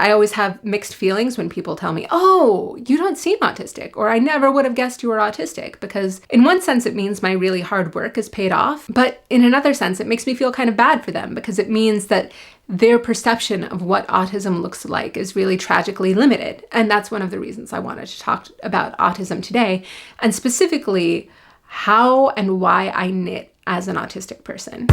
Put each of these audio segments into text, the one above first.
I always have mixed feelings when people tell me, oh, you don't seem autistic, or I never would have guessed you were autistic, because in one sense it means my really hard work is paid off, but in another sense it makes me feel kind of bad for them because it means that their perception of what autism looks like is really tragically limited. And that's one of the reasons I wanted to talk about autism today, and specifically how and why I knit as an autistic person.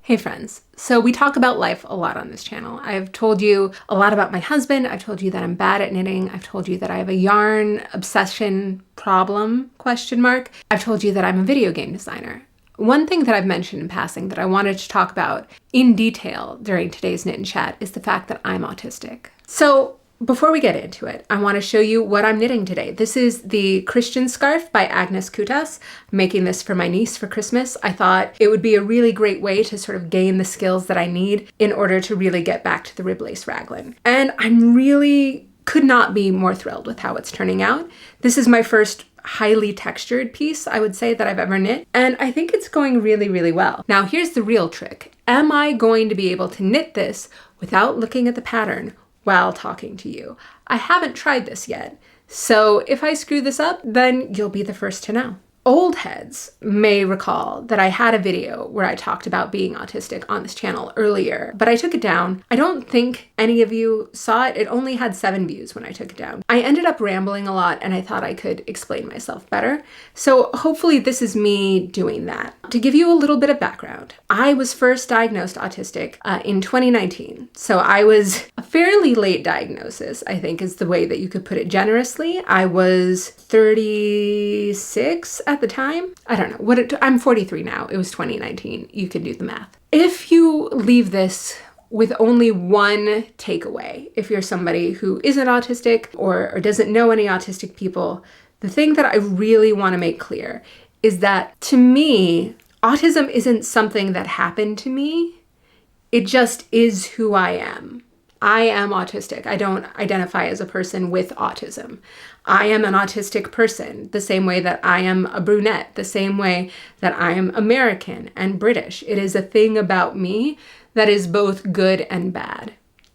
Hey friends, so we talk about life a lot on this channel. I've told you a lot about my husband. I've told you that I'm bad at knitting. I've told you that I have a yarn obsession problem, ? I've told you that I'm a video game designer. One thing that I've mentioned in passing that I wanted to talk about in detail during today's Knit and Chat is the fact that I'm autistic. So before we get into it, I want to show you what I'm knitting today. This is the Christian scarf by Agnes Kutas. I'm making this for my niece for Christmas. I thought it would be a really great way to sort of gain the skills that I need in order to really get back to the rib lace raglan. And I'm really could not be more thrilled with how it's turning out. This is my first highly textured piece, I would say, that I've ever knit, and I think it's going really, really well. Now, here's the real trick. Am I going to be able to knit this without looking at the pattern while talking to you? I haven't tried this yet, so if I screw this up, then you'll be the first to know. Old heads may recall that I had a video where I talked about being autistic on this channel earlier, but I took it down. I don't think any of you saw it. It only had 7 views when I took it down. I ended up rambling a lot and I thought I could explain myself better. So hopefully this is me doing that. To give you a little bit of background, I was first diagnosed autistic in 2019. So I was a fairly late diagnosis, I think is the way that you could put it generously. I was 36 at the time. I don't know. I'm 43 now. It was 2019. You can do the math. If you leave this with only one takeaway, if you're somebody who isn't autistic or doesn't know any autistic people, the thing that I really want to make clear is that to me, autism isn't something that happened to me. It just is who I am. I am autistic. I don't identify as a person with autism. I am an autistic person, the same way that I am a brunette, the same way that I am American and British. It is a thing about me that is both good and bad,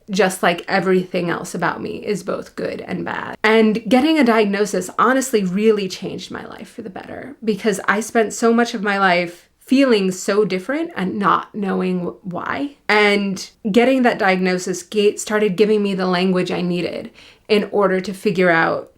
just like everything else about me is both good and bad. And getting a diagnosis honestly really changed my life for the better, because I spent so much of my life feeling so different and not knowing why. And getting that diagnosis started giving me the language I needed in order to figure out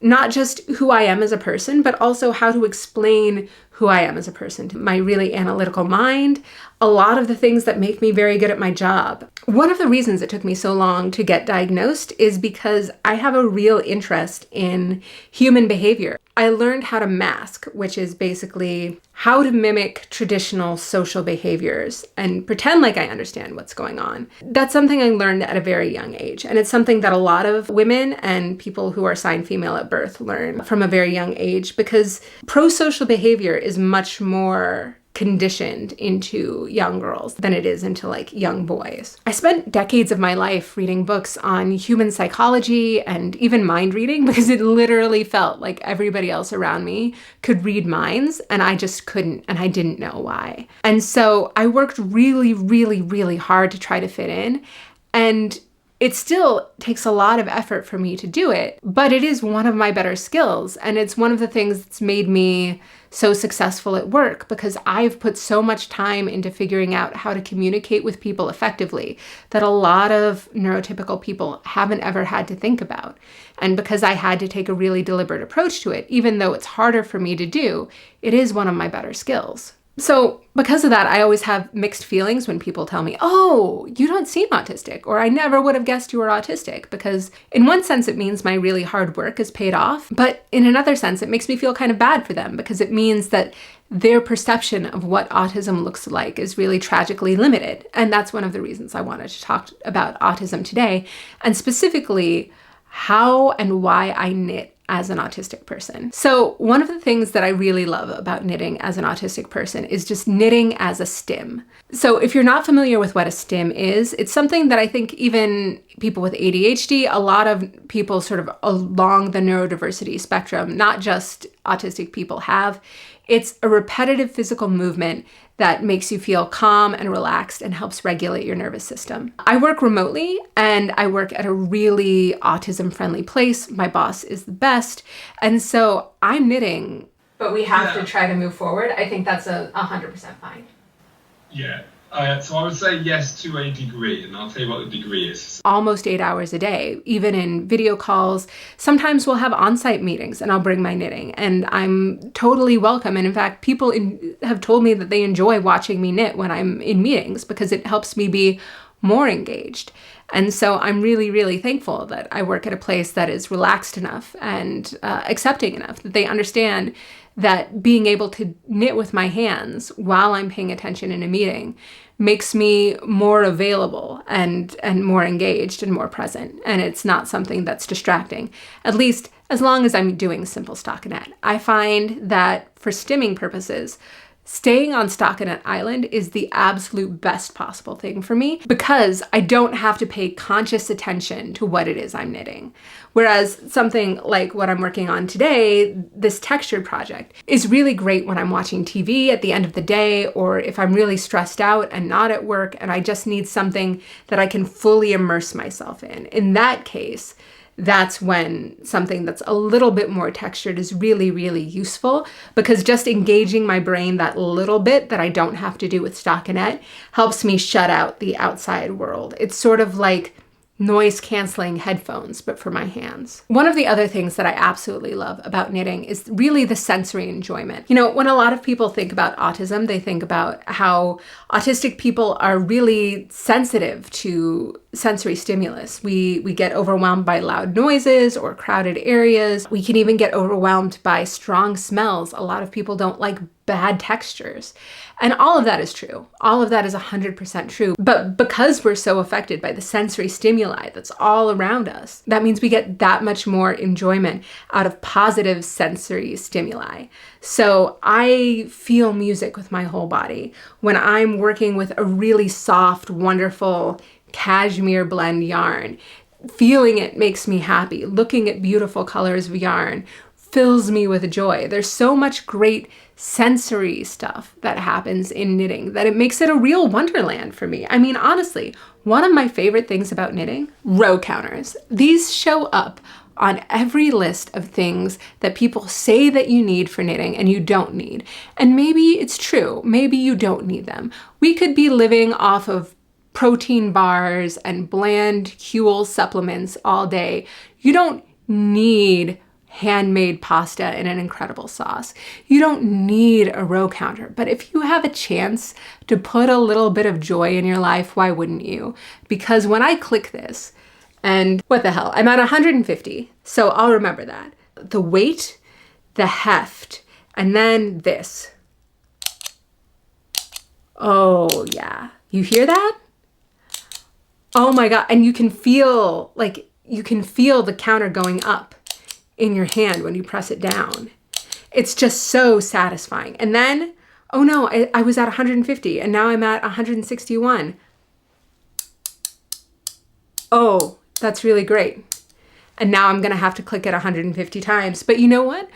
not just who I am as a person, but also how to explain who I am as a person to my really analytical mind, a lot of the things that make me very good at my job. One of the reasons it took me so long to get diagnosed is because I have a real interest in human behavior. I learned how to mask, which is basically how to mimic traditional social behaviors and pretend like I understand what's going on. That's something I learned at a very young age. And it's something that a lot of women and people who are assigned female at birth learn from a very young age, because pro-social behavior is much more conditioned into young girls than it is into like young boys. I spent decades of my life reading books on human psychology and even mind reading, because it literally felt like everybody else around me could read minds and I just couldn't, and I didn't know why. And so I worked really, really, really hard to try to fit in, and it still takes a lot of effort for me to do it, but it is one of my better skills. And it's one of the things that's made me so successful at work, because I've put so much time into figuring out how to communicate with people effectively that a lot of neurotypical people haven't ever had to think about. And because I had to take a really deliberate approach to it, even though it's harder for me to do, it is one of my better skills. So because of that, I always have mixed feelings when people tell me, oh, you don't seem autistic, or I never would have guessed you were autistic, because in one sense it means my really hard work is paid off, but in another sense it makes me feel kind of bad for them, because it means that their perception of what autism looks like is really tragically limited. And that's one of the reasons I wanted to talk about autism today, and specifically how and why I knit as an autistic person. So one of the things that I really love about knitting as an autistic person is just knitting as a stim. So if you're not familiar with what a stim is, it's something that I think even people with ADHD, a lot of people sort of along the neurodiversity spectrum, not just autistic people, have. It's a repetitive physical movement that makes you feel calm and relaxed and helps regulate your nervous system. I work remotely and I work at a really autism-friendly place. My boss is the best. And so I'm knitting, but we have to try to move forward. I think that's 100% fine. Yeah. So I would say yes to a degree, and I'll tell you what the degree is. Almost 8 hours a day, even in video calls. Sometimes we'll have on-site meetings and I'll bring my knitting, and I'm totally welcome. And in fact, people have told me that they enjoy watching me knit when I'm in meetings because it helps me be more engaged. And so I'm really, really thankful that I work at a place that is relaxed enough and accepting enough that they understand that being able to knit with my hands while I'm paying attention in a meeting makes me more available and more engaged and more present. And it's not something that's distracting, at least as long as I'm doing simple stockinette. I find that for stimming purposes, staying on stockinette island is the absolute best possible thing for me because I don't have to pay conscious attention to what it is I'm knitting. Whereas something like what I'm working on today, this textured project, is really great when I'm watching TV at the end of the day, or if I'm really stressed out and not at work and I just need something that I can fully immerse myself in. In that case, that's when something that's a little bit more textured is really, really useful, because just engaging my brain that little bit that I don't have to do with stockinette helps me shut out the outside world. It's sort of like noise canceling headphones, but for my hands. One of the other things that I absolutely love about knitting is really the sensory enjoyment. You know, when a lot of people think about autism, they think about how autistic people are really sensitive to sensory stimulus. We get overwhelmed by loud noises or crowded areas. We can even get overwhelmed by strong smells. A lot of people don't like bad textures. And all of that is true. All of that is 100% true. But because we're so affected by the sensory stimuli that's all around us, that means we get that much more enjoyment out of positive sensory stimuli. So I feel music with my whole body when I'm working with a really soft, wonderful cashmere blend yarn. Feeling it makes me happy. Looking at beautiful colors of yarn fills me with joy. There's so much great sensory stuff that happens in knitting that it makes it a real wonderland for me. I mean, honestly, one of my favorite things about knitting, row counters. These show up on every list of things that people say that you need for knitting and you don't need. And maybe it's true. Maybe you don't need them. We could be living off of protein bars and bland Huel supplements all day. You don't need handmade pasta in an incredible sauce. You don't need a row counter, but if you have a chance to put a little bit of joy in your life, why wouldn't you? Because when I click this, and what the hell, I'm at 150, so I'll remember that. The weight, the heft, and then this. Oh yeah, you hear that? Oh my God, and you can feel the counter going up in your hand when you press it down. It's just so satisfying. And then, oh no, I was at 150 and now I'm at 161. Oh, that's really great. And now I'm gonna have to click it 150 times. But you know what?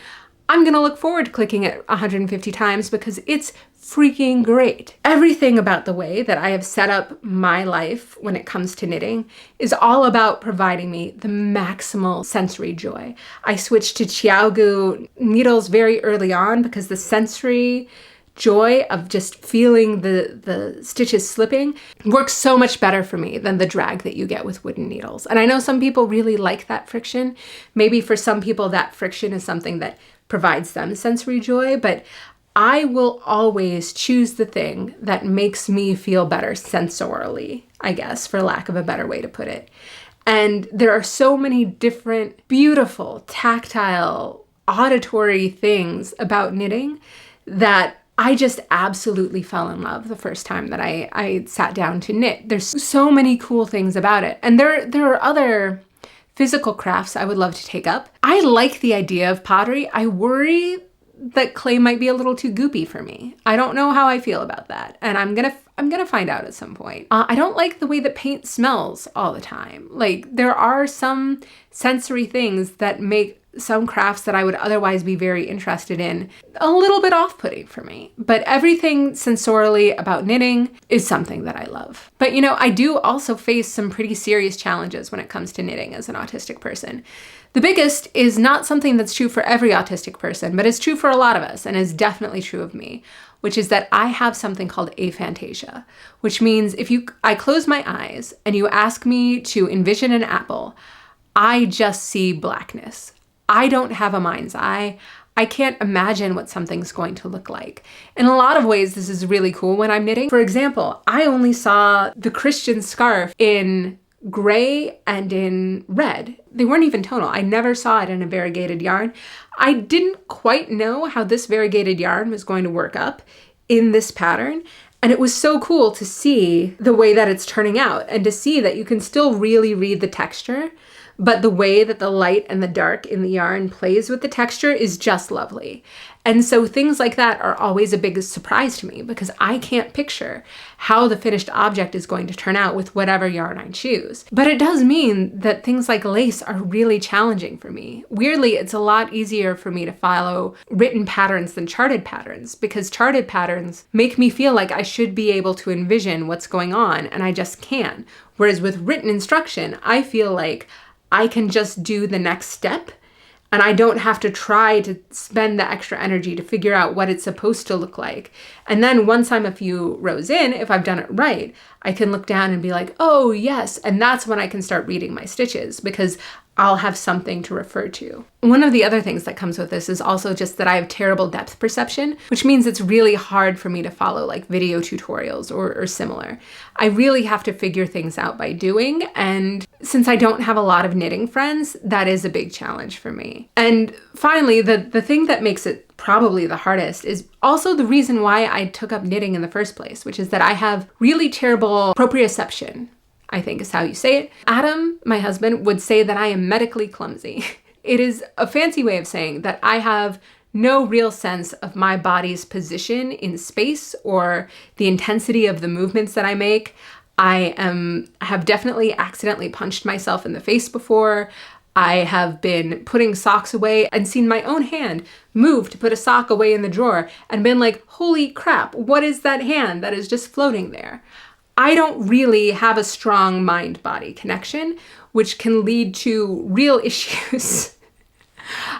I'm gonna look forward to clicking it 150 times because it's freaking great. Everything about the way that I have set up my life when it comes to knitting is all about providing me the maximal sensory joy. I switched to Chiaogu needles very early on because the sensory joy of just feeling the stitches slipping works so much better for me than the drag that you get with wooden needles. And I know some people really like that friction. Maybe for some people that friction is something that provides them sensory joy, but I will always choose the thing that makes me feel better sensorially, I guess, for lack of a better way to put it. And there are so many different, beautiful, tactile, auditory things about knitting that I just absolutely fell in love the first time that I sat down to knit. There's so many cool things about it. And there are other physical crafts I would love to take up. I like the idea of pottery. I worry that clay might be a little too goopy for me. I don't know how I feel about that. And I'm gonna find out at some point. I don't like the way that paint smells all the time. Like, there are some sensory things that make some crafts that I would otherwise be very interested in a little bit off-putting for me. But everything sensorially about knitting is something that I love. But I do also face some pretty serious challenges when it comes to knitting as an autistic person. The biggest is not something that's true for every autistic person, but it's true for a lot of us and is definitely true of me, which is that I have something called aphantasia, which means I close my eyes and you ask me to envision an apple, I just see blackness. I don't have a mind's eye. I can't imagine what something's going to look like. In a lot of ways, this is really cool when I'm knitting. For example, I only saw the Christian scarf in gray and in red. They weren't even tonal. I never saw it in a variegated yarn. I didn't quite know how this variegated yarn was going to work up in this pattern. And it was so cool to see the way that it's turning out and to see that you can still really read the texture, but the way that the light and the dark in the yarn plays with the texture is just lovely. And so things like that are always a big surprise to me because I can't picture how the finished object is going to turn out with whatever yarn I choose. But it does mean that things like lace are really challenging for me. Weirdly, it's a lot easier for me to follow written patterns than charted patterns because charted patterns make me feel like I should be able to envision what's going on and I just can. Whereas with written instruction, I feel like I can just do the next step and I don't have to try to spend the extra energy to figure out what it's supposed to look like. And then once I'm a few rows in, if I've done it right, I can look down and be like, oh yes. And that's when I can start reading my stitches because I'll have something to refer to. One of the other things that comes with this is also just that I have terrible depth perception, which means it's really hard for me to follow like video tutorials or similar. I really have to figure things out by doing. And since I don't have a lot of knitting friends, that is a big challenge for me. And finally, the thing that makes it probably the hardest is also the reason why I took up knitting in the first place, which is that I have really terrible proprioception, I think is how you say it. Adam, my husband, would say that I am medically clumsy. It is a fancy way of saying that I have no real sense of my body's position in space or the intensity of the movements that I make. I have definitely accidentally punched myself in the face before. I have been putting socks away and seen my own hand move to put a sock away in the drawer and been like, holy crap, what is that hand that is just floating there? I don't really have a strong mind-body connection, which can lead to real issues.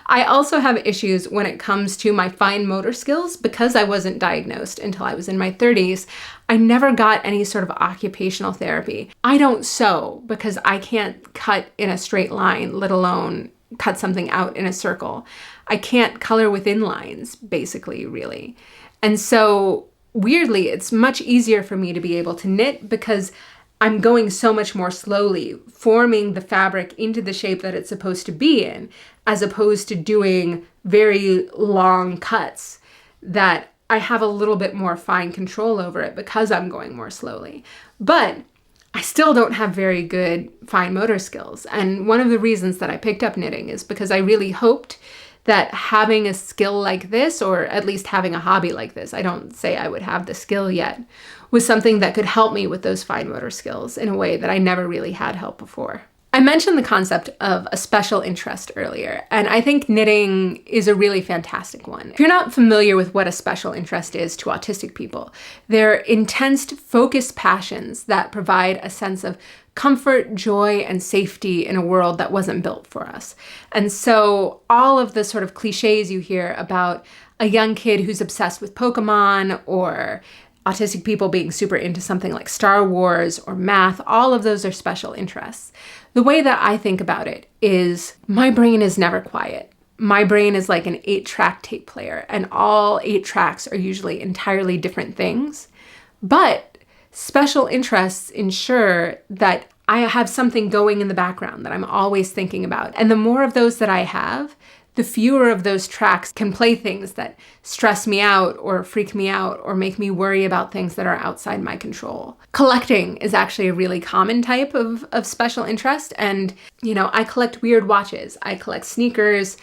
I also have issues when it comes to my fine motor skills because I wasn't diagnosed until I was in my 30s. I never got any sort of occupational therapy. I don't sew because I can't cut in a straight line, let alone cut something out in a circle. I can't color within lines, basically, really. And so weirdly, it's much easier for me to be able to knit because I'm going so much more slowly, forming the fabric into the shape that it's supposed to be in, as opposed to doing very long cuts that I have a little bit more fine control over it because I'm going more slowly. But I still don't have very good fine motor skills. And one of the reasons that I picked up knitting is because I really hoped that having a skill like this, or at least having a hobby like this, I don't say I would have the skill yet, was something that could help me with those fine motor skills in a way that I never really had help before. I mentioned the concept of a special interest earlier, and I think knitting is a really fantastic one. If you're not familiar with what a special interest is to autistic people, they're intense, focused passions that provide a sense of comfort, joy, and safety in a world that wasn't built for us. And so all of the sort of cliches you hear about a young kid who's obsessed with Pokemon or autistic people being super into something like Star Wars or math, all of those are special interests. The way that I think about it is my brain is never quiet. My brain is like an 8-track tape player, and all 8 tracks are usually entirely different things. But special interests ensure that I have something going in the background that I'm always thinking about. And the more of those that I have, the fewer of those tracks can play things that stress me out or freak me out or make me worry about things that are outside my control. Collecting is actually a really common type of special interest. And, I collect weird watches. I collect sneakers.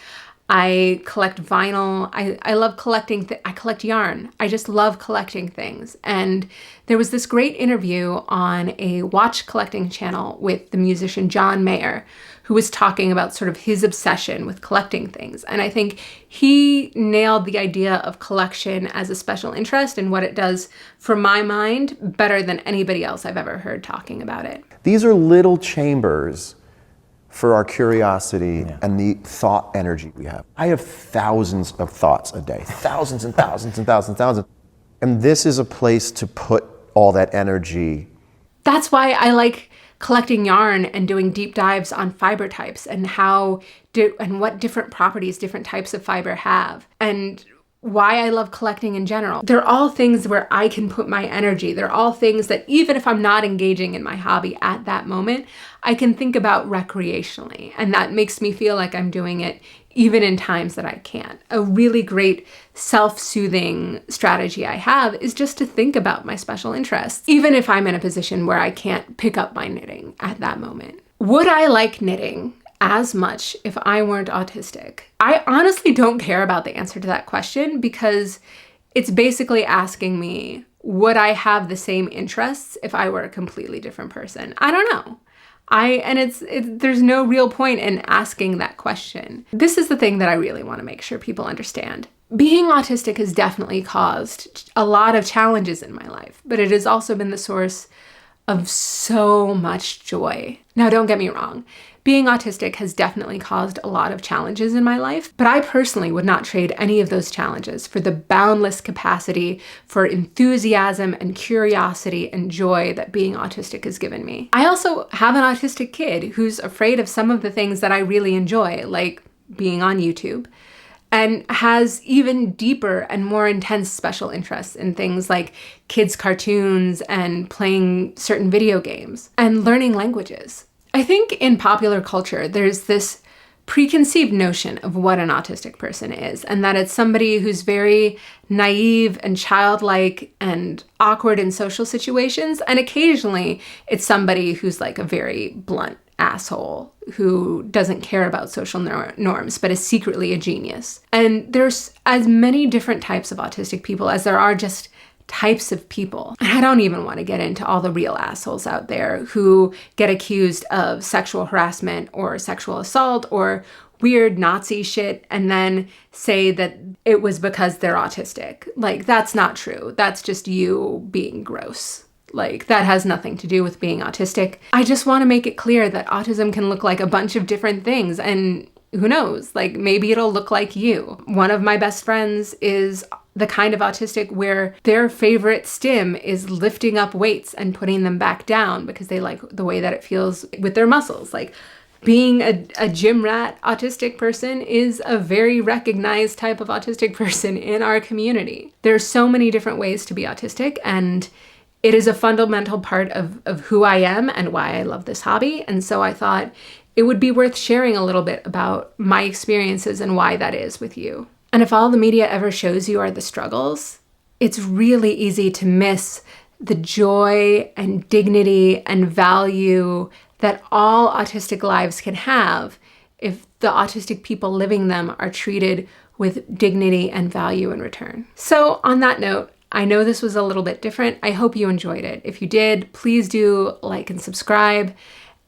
I collect vinyl. I love collecting. I collect yarn. I just love collecting things. And there was this great interview on a watch collecting channel with the musician John Mayer, who was talking about sort of his obsession with collecting things. And I think he nailed the idea of collection as a special interest and what it does for my mind better than anybody else I've ever heard talking about it. These are little chambers for our curiosity and the thought energy we have. I have thousands of thoughts a day, thousands and thousands and thousands and thousands. And this is a place to put all that energy. That's why I like collecting yarn and doing deep dives on fiber types and and what different properties different types of fiber have, and why I love collecting in general. They're all things where I can put my energy. They're all things that even if I'm not engaging in my hobby at that moment, I can think about recreationally. And that makes me feel like I'm doing it even in times that I can't. A really great self-soothing strategy I have is just to think about my special interests, even if I'm in a position where I can't pick up my knitting at that moment. Would I like knitting as much if I weren't autistic? I honestly don't care about the answer to that question, because it's basically asking me, would I have the same interests if I were a completely different person? I don't know. There's no real point in asking that question. This is the thing that I really want to make sure people understand. Being autistic has definitely caused a lot of challenges in my life, but it has also been the source of so much joy. Now, don't get me wrong. Being autistic has definitely caused a lot of challenges in my life, but I personally would not trade any of those challenges for the boundless capacity for enthusiasm and curiosity and joy that being autistic has given me. I also have an autistic kid who's afraid of some of the things that I really enjoy, like being on YouTube, and has even deeper and more intense special interests in things like kids' cartoons and playing certain video games and learning languages. I think in popular culture, there's this preconceived notion of what an autistic person is, and that it's somebody who's very naive and childlike and awkward in social situations. And occasionally it's somebody who's like a very blunt asshole who doesn't care about social norms, but is secretly a genius. And there's as many different types of autistic people as there are just types of people. And I don't even want to get into all the real assholes out there who get accused of sexual harassment or sexual assault or weird Nazi shit and then say that it was because they're autistic. Like, that's not true. That's just you being gross. Like, that has nothing to do with being autistic. I just want to make it clear that autism can look like a bunch of different things, and who knows, like maybe it'll look like you. One of my best friends is the kind of autistic where their favorite stim is lifting up weights and putting them back down because they like the way that it feels with their muscles. Like, being a gym rat autistic person is a very recognized type of autistic person in our community. There's so many different ways to be autistic, and it is a fundamental part of who I am and why I love this hobby. And so I thought it would be worth sharing a little bit about my experiences and why that is with you. And if all the media ever shows you are the struggles, it's really easy to miss the joy and dignity and value that all autistic lives can have if the autistic people living them are treated with dignity and value in return. So on that note, I know this was a little bit different. I hope you enjoyed it. If you did, please do like and subscribe.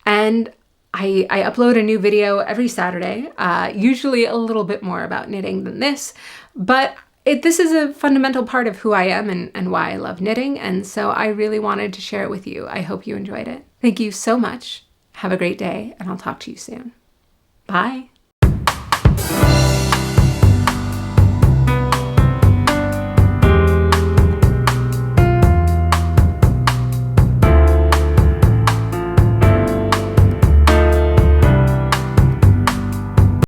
And I upload a new video every Saturday, usually a little bit more about knitting than this, but this is a fundamental part of who I am and why I love knitting, and so I really wanted to share it with you. I hope you enjoyed it. Thank you so much. Have a great day, and I'll talk to you soon. Bye.